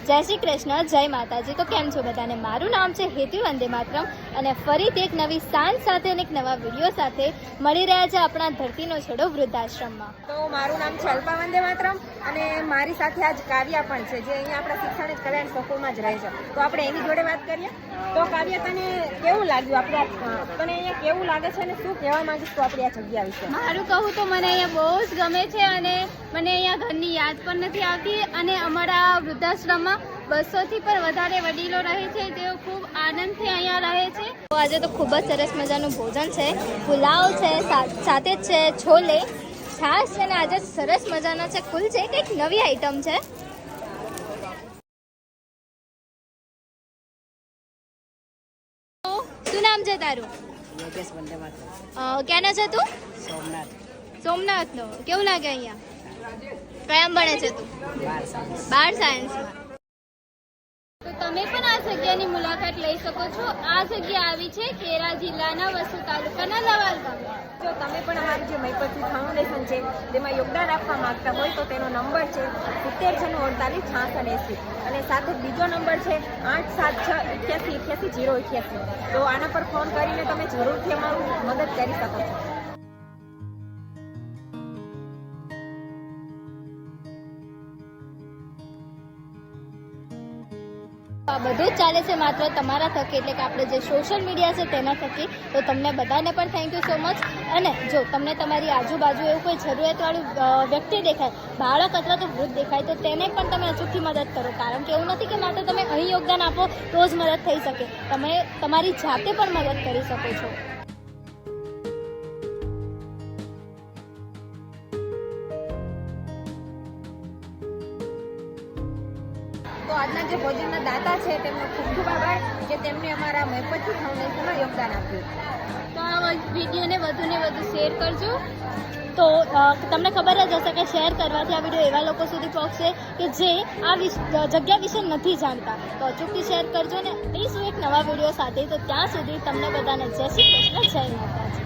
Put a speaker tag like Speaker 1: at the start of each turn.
Speaker 1: જય શ્રી કૃષ્ણ, જય માતાજી। તો કેમ છો બધાને? મારું નામ છે હેતુ વંદે માતરમ અને ફરીથી એક નવી સાંજ સાથે અને એક નવા વિડીયો સાથે મળી રહ્યા છે આપણા ધરતીનો છેડો વૃદ્ધાશ્રમમાં।
Speaker 2: તો મારું નામ છે અલ્પા વંદે માતરમ અને મારી સાથે આજ કાવ્યા પણ છે, જે અહીંયા આપણા શિક્ષણ કલ્યાણ સંકુલમાં જ રહે છે। તો આપણે એની જોડે વાત કરીએ। તો કાવ્યા, તને કેવું લાગ્યું તને અહીંયા કેવું લાગે છે અને શું કહેવા માંગીશ તું આપણી આ જગ્યા વિશે?
Speaker 1: મારું કહું તો મને અહીંયા બહુ જ ગમે છે અને મને અહીંયા ઘરની યાદ પણ નથી આવતી અને અમારા વૃદ્ધાશ્રમમાં 200થી પણ વધારે વડીલો રહે છે, તેઓ ખૂબ આનંદથી અહીંયા રહે છે। તો આજે તો ખૂબ જ સરસ મજાનું ભોજન છે, પુલાવ છે, સાથે જ છે છોલે, છાશ છે અને આજે સરસ મજાના છે કુલચે, કંઈક નવી આઈટમ છે। શું નામ છે તારું?
Speaker 3: યોગેશ વંદે માતરમ।
Speaker 1: ક્યાંનો છે તું?
Speaker 3: સોમનાથ।
Speaker 1: સોમનાથનો। કેવું લાગે અહીંયા? કયામ ભણે છે તું? 12 સાયન્સમાં। તો તમે પણ આ જગ્યાની મુલાકાત લઈ શકો છો। આ જગ્યા આવી છે ખેડા જિલ્લાના વસુ તાલુકાના લવાલ ગામે।
Speaker 2: જો તમે પણ અમારું જે મહીપતિ ફાઉન્ડેશન છે તેમાં યોગદાન આપવા માંગતા હોય તો તેનો નંબર છે 76 અને સાથે બીજો નંબર છે 8768888088। તો આના પર ફોન કરીને તમે જરૂરથી અમારું મદદ કરી શકો છો।
Speaker 1: આ બધું જ ચાલે છે માત્ર તમારા થકી, એટલે કે આપણે જે સોશિયલ મીડિયા છે તેના થકી। તો તમને બધાને પણ થેન્ક યુ સો મચ। અને જો તમને તમારી આજુબાજુ એવું કોઈ જરૂરિયાતવાળું વ્યક્તિ દેખાય, બાળક અથવા તો વૃદ્ધ દેખાય, તો તેને પણ તમે અચૂકથી મદદ કરો, કારણ કે એવું નથી કે માત્ર તમે અહીં યોગદાન આપો તો જ મદદ થઈ શકે, તમે તમારી જાતે પણ મદદ કરી શકો છો।
Speaker 2: તો આજના જે ભોજનના દાતા છે તેમનો ખૂબ ખૂબ આભાર કે તેમને અમારા મહીપતિ ફાઉન્ડેશનમાં યોગદાન આપ્યું।
Speaker 1: તો આ વિડીયોને વધુને વધુ શેર કરજો। તો તમને ખબર જ હશે કે શેર કરવાથી આ વિડીયો એવા લોકો સુધી પહોંચશે કે જે આ જગ્યા વિશે નથી જાણતા। તો અચૂકથી શેર કરજો ને। આવીશું એક નવા વિડીયો સાથે। તો ત્યાં સુધી તમને બધાને જય શ્રી કૃષ્ણ, જય માતાજી।